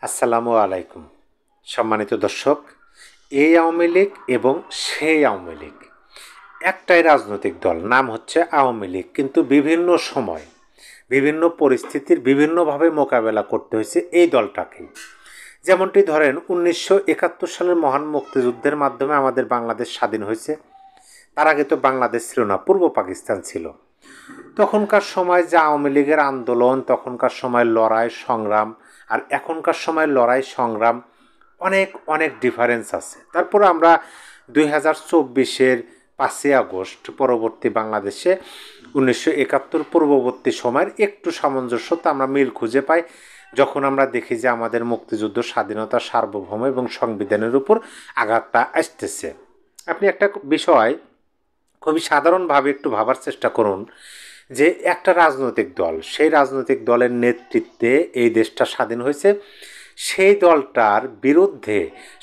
আসসালামু আলাইকুম সম্মানিত দর্শক। এই আওয়ামী লীগ এবং সেই আওয়ামী লীগ একটাই রাজনৈতিক দল, নাম হচ্ছে আওয়ামী লীগ, কিন্তু বিভিন্ন সময় বিভিন্ন পরিস্থিতির বিভিন্নভাবে মোকাবেলা করতে হয়েছে এই দলটাকেই। যেমনটি ধরেন 1971 সালের মহান মুক্তিযুদ্ধের মাধ্যমে আমাদের বাংলাদেশ স্বাধীন হয়েছে। তার আগে তো বাংলাদেশ ছিল না, পূর্ব পাকিস্তান ছিল। তখনকার সময় যে আওয়ামী লীগের আন্দোলন, তখনকার সময় লড়াই সংগ্রাম আর এখনকার সময় লড়াই সংগ্রাম অনেক অনেক ডিফারেন্স আছে। তারপর আমরা 2024-এর 5ই আগস্ট পরবর্তী বাংলাদেশে 1971 পূর্ববর্তী সময়ের একটু সামঞ্জস্যতা আমরা মিল খুঁজে পাই, যখন আমরা দেখি যে আমাদের মুক্তিযুদ্ধ, স্বাধীনতা, সার্বভৌম এবং সংবিধানের উপর আঘাতটা আসতেছে। আপনি একটা বিষয় খুবই সাধারণভাবে একটু ভাবার চেষ্টা করুন যে একটা রাজনৈতিক দল, সেই রাজনৈতিক দলের নেতৃত্বে এই দেশটা স্বাধীন হয়েছে, সেই দলটার বিরুদ্ধে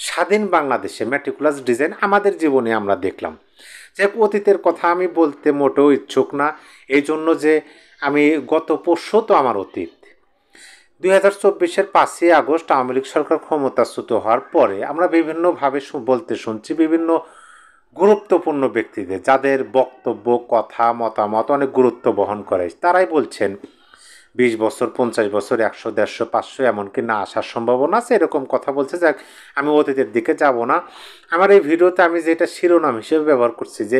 স্বাধীন বাংলাদেশে ম্যাটিকুলাস ডিজাইন আমাদের জীবনে আমরা দেখলাম। যে অতীতের কথা আমি বলতে মোটেও ইচ্ছুক না, এই জন্য যে আমি গত পরশু তো আমার অতীত। 2024-এর 5ই আগস্ট আওয়ামী লীগ সরকার ক্ষমতাচ্যুত হওয়ার পরে আমরা বিভিন্নভাবে বলতে শুনছি বিভিন্ন গুরুত্বপূর্ণ ব্যক্তিদের, যাদের বক্তব্য, কথা, মতামত অনেক গুরুত্ব বহন করে, তারাই বলছেন 20 বছর, 50 বছর, 100, 150, 500 এমনকি না আসার সম্ভাবনা আছে, এরকম কথা বলছে। যাক, আমি অতীতের দিকে যাব না। আমার এই ভিডিওতে আমি যেটা শিরোনাম হিসেবে ব্যবহার করছি যে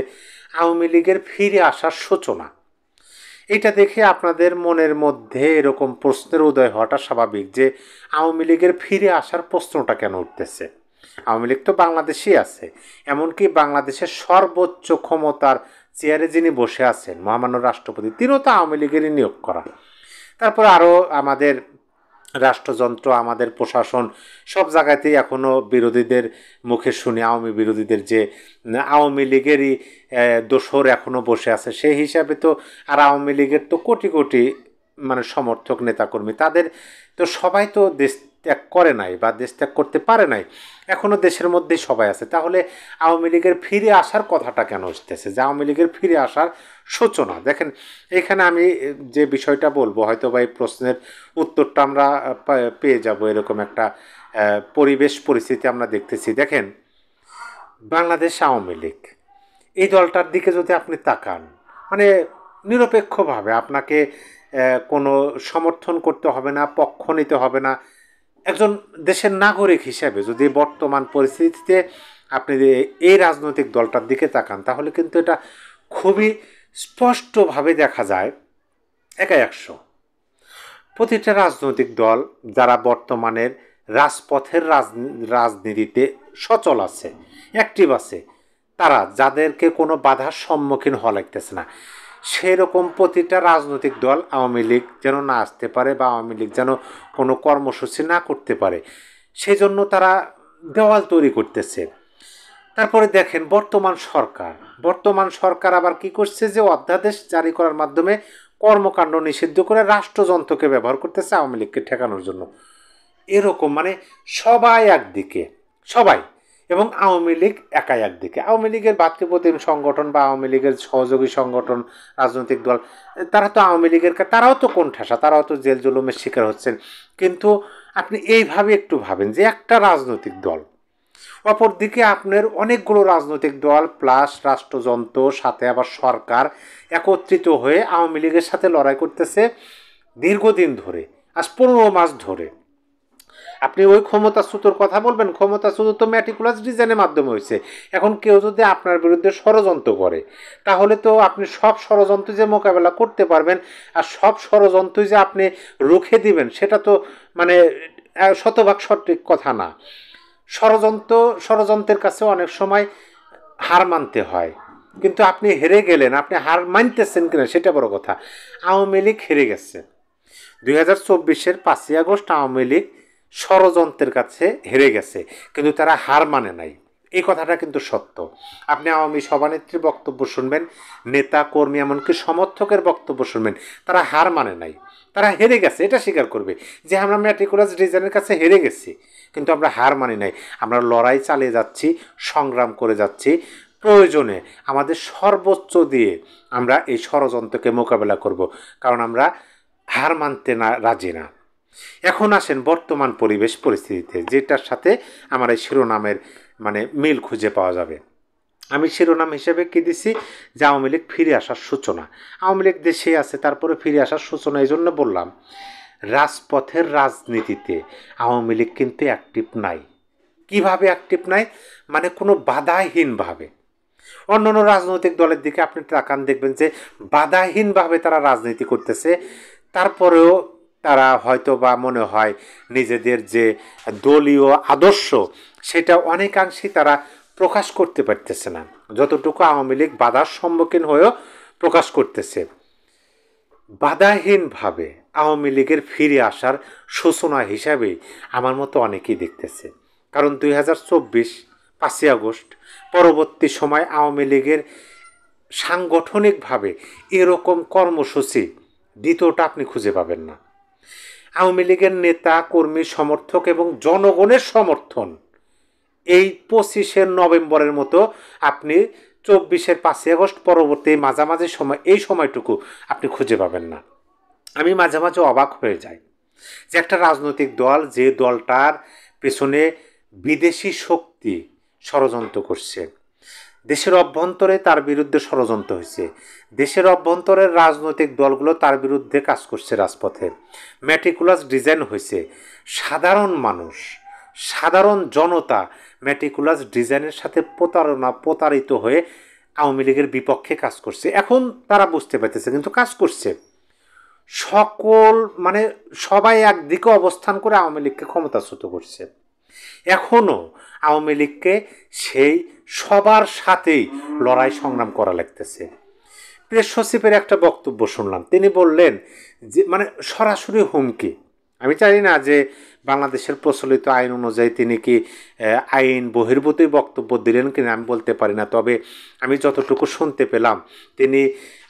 আওয়ামী লীগের ফিরে আসার সূচনা, এটা দেখে আপনাদের মনের মধ্যে এরকম প্রশ্নের উদয় হওয়াটা স্বাভাবিক যে আওয়ামী লীগের ফিরে আসার প্রশ্নটা কেন উঠতেছে। আওয়ামী লীগ তো বাংলাদেশেই আছে, এমনকি বাংলাদেশের সর্বোচ্চ ক্ষমতার চেয়ারে যিনি বসে আছেন মহামান্য রাষ্ট্রপতি, তিনিও তো আওয়ামী লীগেরই নিয়োগ করা। তারপর আরও আমাদের রাষ্ট্রযন্ত্র, আমাদের প্রশাসন, সব জায়গাতেই এখনও বিরোধীদের মুখে শুনি আওয়ামী বিরোধীদের যে আওয়ামী লীগেরই দোসর এখনও বসে আছে। সেই হিসাবে তো আর আওয়ামী লীগের তো কোটি কোটি সমর্থক, নেতাকর্মী, তাদের তো সবাই তো দেশ ত্যাগ করে নাই বা দেশ ত্যাগ করতে পারে নাই, এখনও দেশের মধ্যেই সবাই আছে। তাহলে আওয়ামী লীগের ফিরে আসার কথাটা কেন আসতেছে, যে আওয়ামী লীগের ফিরে আসার সূচনা? দেখেন, এখানে আমি যে বিষয়টা বলবো, হয়তো বা এই প্রশ্নের উত্তরটা আমরা পেয়ে যাব, এরকম একটা পরিবেশ পরিস্থিতি আমরা দেখতেছি। দেখেন, বাংলাদেশ আওয়ামী লীগ এই দলটার দিকে যদি আপনি তাকান, নিরপেক্ষভাবে আপনাকে কোনো সমর্থন করতে হবে না, পক্ষ নিতে হবে না, একজন দেশের নাগরিক হিসেবে যদি বর্তমান পরিস্থিতিতে আপনি এই রাজনৈতিক দলটার দিকে তাকান, তাহলে কিন্তু এটা খুবই স্পষ্টভাবে দেখা যায় 100 প্রতিটা রাজনৈতিক দল যারা বর্তমানের রাজপথের রাজনীতিতে সচল আছে, অ্যাক্টিভ আছে, তারা যাদেরকে কোনো বাধার সম্মুখীন হওয়া লাগতেছে না, সেরকম প্রতিটা রাজনৈতিক দল আওয়ামী লীগ যেন না আসতে পারে বা আওয়ামী লীগ যেন কোনো কর্মসূচি না করতে পারে, সেই জন্য তারা দেওয়াল তৈরি করতেছে। তারপরে দেখেন, বর্তমান সরকার আবার কি করছে, যে অধ্যাদেশ জারি করার মাধ্যমে কর্মকাণ্ড নিষিদ্ধ করে রাষ্ট্রযন্ত্রকে ব্যবহার করতেছে আওয়ামী লীগকে ঠেকানোর জন্য। এরকম সবাই একদিকে, সবাই, এবং আওয়ামী লীগ একাই একদিকে। আওয়ামী লীগের ভাতৃপ্রতিম সংগঠন বা আওয়ামী লীগের সহযোগী সংগঠন, রাজনৈতিক দল, তারা তো আওয়ামী লীগের, তারাও তো কোণঠাসা, তারাও তো জেল জুলুমের শিকার হচ্ছেন। কিন্তু আপনি এইভাবে একটু ভাবেন যে একটা রাজনৈতিক দল, অপরদিকে আপনার অনেকগুলো রাজনৈতিক দল প্লাস রাষ্ট্রযন্ত্র, সাথে আবার সরকার একত্রিত হয়ে আওয়ামী লীগের সাথে লড়াই করতেছে দীর্ঘদিন ধরে, আজ 15 মাস ধরে। আপনি ওই ক্ষমতাচ্যুতর কথা বলবেন, ক্ষমতাচ্যুত তো ম্যাটিকুলাস ডিজাইনের মাধ্যমে হয়েছে। এখন কেউ যদি আপনার বিরুদ্ধে ষড়যন্ত্র করে, তাহলে তো আপনি সব ষড়যন্ত্র যে মোকাবেলা করতে পারবেন আর সব ষড়যন্ত্রই যে আপনি রুখে দিবেন, সেটা তো শতভাগ সঠিক কথা না। ষড়যন্ত্রের কাছে অনেক সময় হার মানতে হয়, কিন্তু আপনি হেরে গেলেন, আপনি হার মানতেছেন কিনা সেটা বড় কথা। আওয়ামী লীগ হেরে গেছে। 2024-এর 5ই আগস্ট আওয়ামী লীগ ষড়যন্ত্রের কাছে হেরে গেছে, কিন্তু তারা হার মানে নাই, এই কথাটা কিন্তু সত্য। আপনি আওয়ামী সভানেত্রীর বক্তব্য শুনবেন, নেতা কর্মী এমনকি সমর্থকের বক্তব্য শুনবেন, তারা হার মানে নাই, তারা হেরে গেছে, এটা স্বীকার করবে যে আমরা ম্যাটিকুলাস ডিজাইনের কাছে হেরে গেছি, কিন্তু আমরা হার মানি নাই, আমরা লড়াই চালিয়ে যাচ্ছি, সংগ্রাম করে যাচ্ছি, প্রয়োজনে আমাদের সর্বোচ্চ দিয়ে আমরা এই ষড়যন্ত্রকে মোকাবেলা করব, কারণ আমরা হার মানতে রাজি না। এখন আসেন বর্তমান পরিবেশ পরিস্থিতিতে, যেটার সাথে আমার এই শিরোনামের মানে মিল খুঁজে পাওয়া যাবে। আমি শিরোনাম হিসেবে কি দিছি, যে আওয়ামী লীগ ফিরে আসার সূচনা। আওয়ামী লীগ দেশে আছে, তারপরে ফিরে আসার সূচনা। এই জন্য বললাম রাজপথের রাজনীতিতে আওয়ামী লীগ কিন্তু অ্যাক্টিভ নাই। কিভাবে অ্যাক্টিভ নাই, মানে কোনো বাধাহীনভাবে। অন্যান্য রাজনৈতিক দলের দিকে আপনি তাকান, দেখবেন যে বাধাহীনভাবে তারা রাজনীতি করতেছে। তারপরেও তারা হয়তো বা মনে হয় নিজেদের যে দলীয় আদর্শ সেটা অনেকাংশেই তারা প্রকাশ করতে পারতেছে না, যতটুকু আওয়ামী লীগ বাধার সম্মুখীন হয়েও প্রকাশ করতেছে। বাধাহীনভাবে আওয়ামী লীগের ফিরে আসার সূচনা হিসাবেই আমার মতো অনেকেই দেখতেছে। কারণ 2024 5ই আগস্ট পরবর্তী সময় আওয়ামী লীগের সাংগঠনিকভাবে এরকম কর্মসূচি দ্বিতীয়টা আপনি খুঁজে পাবেন না। আওয়ামী লীগের নেতা কর্মী সমর্থক এবং জনগণের সমর্থন এই 25শে নভেম্বরের মতো আপনি 24-এর 5ই আগস্ট পরবর্তী মাঝামাঝি সময়, এই সময়টুকু আপনি খুঁজে পাবেন না। আমি মাঝে মাঝে অবাক হয়ে যাই যে একটা রাজনৈতিক দল, যে দলটার পেছনে বিদেশি শক্তি ষড়যন্ত্র করছে, দেশের অভ্যন্তরে তার বিরুদ্ধে ষড়যন্ত্র হয়েছে, দেশের অভ্যন্তরের রাজনৈতিক দলগুলো তার বিরুদ্ধে কাজ করছে রাজপথে, ম্যাটিকুলাস ডিজাইন হয়েছে, সাধারণ মানুষ, সাধারণ জনতা ম্যাটিকুলাস ডিজাইনের সাথে প্রতারিত হয়ে আওয়ামী লীগের বিপক্ষে কাজ করছে। এখন তারা বুঝতে পারতেছে, কিন্তু কাজ করছে সকল, মানে সবাই একদিকে অবস্থান করে আওয়ামী লীগকে ক্ষমতাচ্যুত করছে। এখনও আওয়ামী লীগকে সেই সবার সাথেই লড়াই সংগ্রাম করা লাগতেছে। প্রেস সচিবের একটা বক্তব্য শুনলাম, তিনি বললেন যে মানে সরাসরি হুমকি। আমি জানি না যে বাংলাদেশের প্রচলিত আইন অনুযায়ী তিনি কি আইন বহির্ভূতই বক্তব্য দিলেন কিনা, আমি বলতে পারি না। তবে আমি যতটুকু শুনতে পেলাম, তিনি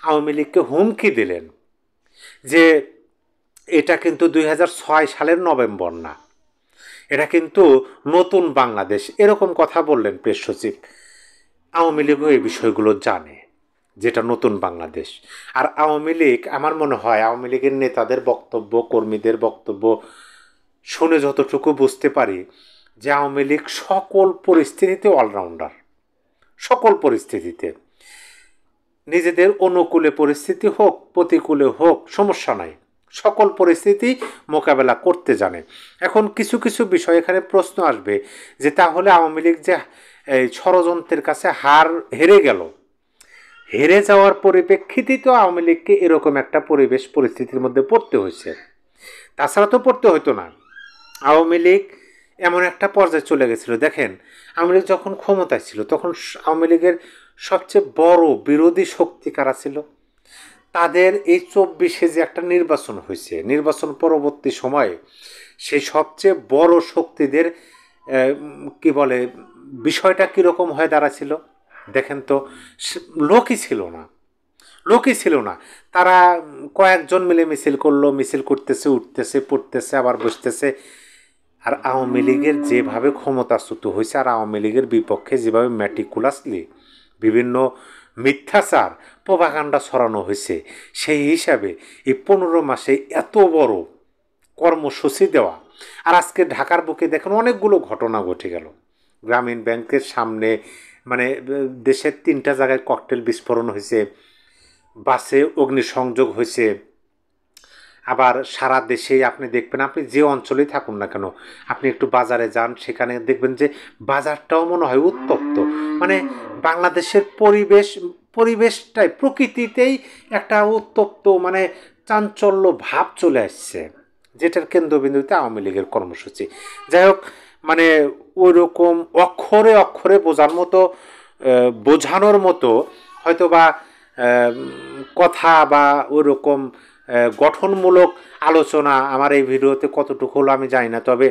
আওয়ামী লীগকে হুমকি দিলেন যে এটা কিন্তু 2006 সালের নভেম্বর না, এটা কিন্তু নতুন বাংলাদেশ, এরকম কথা বললেন প্রেস সচিব। আওয়ামী লীগও এই বিষয়গুলো জানে, যেটা নতুন বাংলাদেশ। আর আওয়ামী লীগ, আমার মনে হয় আওয়ামী লীগের নেতাদের বক্তব্য, কর্মীদের বক্তব্য শুনে যতটুকু বুঝতে পারি যে আওয়ামী লীগ সকল পরিস্থিতিতে অলরাউন্ডার। সকল পরিস্থিতিতে, নিজেদের অনুকূলে পরিস্থিতি হোক, প্রতিকূলে হোক, সমস্যা নাই, সকল পরিস্থিতি মোকাবেলা করতে জানে। এখন কিছু কিছু বিষয় এখানে প্রশ্ন আসবে যে তাহলে আওয়ামী লীগ যে এই ষড়যন্ত্রের কাছে হেরে গেল, হেরে যাওয়ার পরিপ্রেক্ষিতেই তো আওয়ামী লীগকে এরকম একটা পরিবেশ পরিস্থিতির মধ্যে পড়তে হয়েছে, তাছাড়া তো পড়তে হতো না। আওয়ামী লীগ এমন একটা পর্যায়ে চলে গেছিল, দেখেন আওয়ামী লীগ যখন ক্ষমতায় ছিল তখন আওয়ামী লীগের সবচেয়ে বড় বিরোধী শক্তি কারা ছিল? তাদের এই 24-এ যে একটা নির্বাচন হয়েছে, নির্বাচন পরবর্তী সময়ে সেই সবচেয়ে বড় শক্তিদের কি বলে বিষয়টা কীরকম হয়ে দাঁড়াছিল দেখেন তো। লোকই ছিল না, লোকই ছিল না। তারা কয়েকজন মিলে মিছিল করলো, মিছিল করতেছে, উঠতেছে, পড়তেছে, আবার বসতেছে। আর আওয়ামী লীগের যেভাবে ক্ষমতাচ্যুত হয়েছে, আর আওয়ামী লীগের বিপক্ষে যেভাবে ম্যাটিকুলাসলি বিভিন্ন মিথ্যাচার প্রোপাগান্ডা ছড়ানো হয়েছে, সেই হিসাবে এই 15 মাসে এত বড় কর্মসূচি দেওয়া। আর আজকে ঢাকার বুকে দেখেন অনেকগুলো ঘটনা ঘটে গেল। গ্রামীণ ব্যাংকের সামনে মানে দেশের 3টা জায়গায় ককটেল বিস্ফোরণ হয়েছে, বাসে অগ্নিসংযোগ হয়েছে। আবার সারা দেশে আপনি দেখবেন, আপনি যে অঞ্চলেই থাকুন না কেন, আপনি একটু বাজারে যান, সেখানে দেখবেন যে বাজারটাও মনে হয় উত্তপ্ত। মানে বাংলাদেশের পরিবেশটাই, প্রকৃতিতেই একটা উত্তপ্ত, মানে চাঞ্চল্য ভাব চলে আসছে, যেটার কেন্দ্রবিন্দুতে আওয়ামী লীগের কর্মসূচি। যাই হোক, মানে ওই রকম অক্ষরে অক্ষরে বোঝানোর মতো হয়তো বা কথা বা ওই রকম গঠনমূলক আলোচনা আমার এই ভিডিওতে কতটুকু হলো আমি জানি না। তবে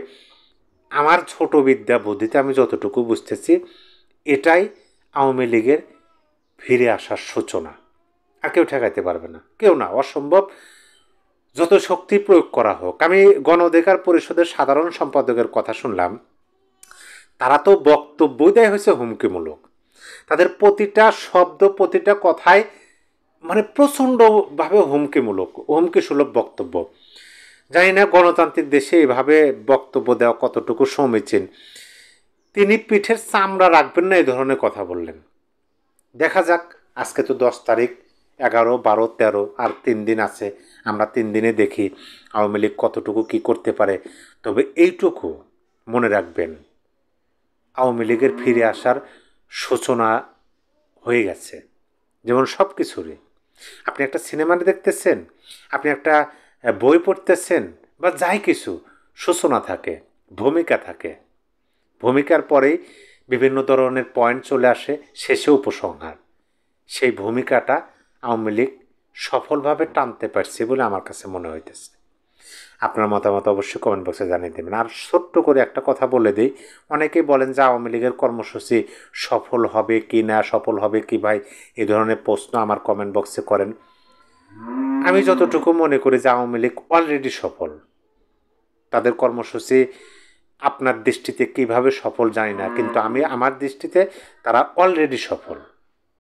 আমার ছোট বিদ্যা বুদ্ধিতে আমি যতটুকু বুঝতেছি, এটাই আওয়ামী লীগের ফিরে আসার সূচনা। আর কেউ ঠেকাইতে পারবে না, কেউ না, অসম্ভব। যত শক্তি প্রয়োগ করা হোক। আমি গণ অধিকার পরিষদের সাধারণ সম্পাদকের কথা শুনলাম, তারা তো বক্তব্যই দেয় হয়েছে হুমকিমূলক। তাদের প্রতিটা শব্দ, প্রতিটা কথায় মানে প্রচণ্ডভাবে হুমকিমূলক, হুমকি সুলভ বক্তব্য। জানি না গণতান্ত্রিক দেশে এভাবে বক্তব্য দেওয়া কতটুকু সমীচীন। তিনি পিঠের চামড়া রাখবেন না এই ধরনের কথা বললেন। দেখা যাক, আজকে তো 10 তারিখ, 11, 12, 13 আর 3 দিন আছে। আমরা 3 দিনে দেখি আওয়ামী লীগ কতটুকু কী করতে পারে। তবে এইটুকু মনে রাখবেন, আওয়ামী লীগের ফিরে আসার সূচনা হয়ে গেছে। যেমন সব কিছুরই, আপনি একটা সিনেমা দেখতেছেন, আপনি একটা বই পড়তেছেন, বা যাই কিছু, সূচনা থাকে, ভূমিকা থাকে। ভূমিকার পরেই বিভিন্ন ধরনের পয়েন্ট চলে আসে, শেষে উপসংহার। সেই ভূমিকাটা আওয়ামী লীগ সফলভাবে টানতে পারছে বলে আমার কাছে মনে হইতেছে। আপনার মতামত অবশ্যই কমেন্ট বক্সে জানিয়ে দেবেন। আর ছোট্ট করে একটা কথা বলে দিই, অনেকেই বলেন যে আওয়ামী লীগের কর্মসূচি সফল হবে কি না, সফল হবে কি ভাই, এই ধরনের প্রশ্ন আমার কমেন্ট বক্সে করেন। আমি যতটুকু মনে করি যে আওয়ামী লীগ অলরেডি সফল। তাদের কর্মসূচি আপনার দৃষ্টিতে কিভাবে সফল জানি না, কিন্তু আমার দৃষ্টিতে তারা অলরেডি সফল।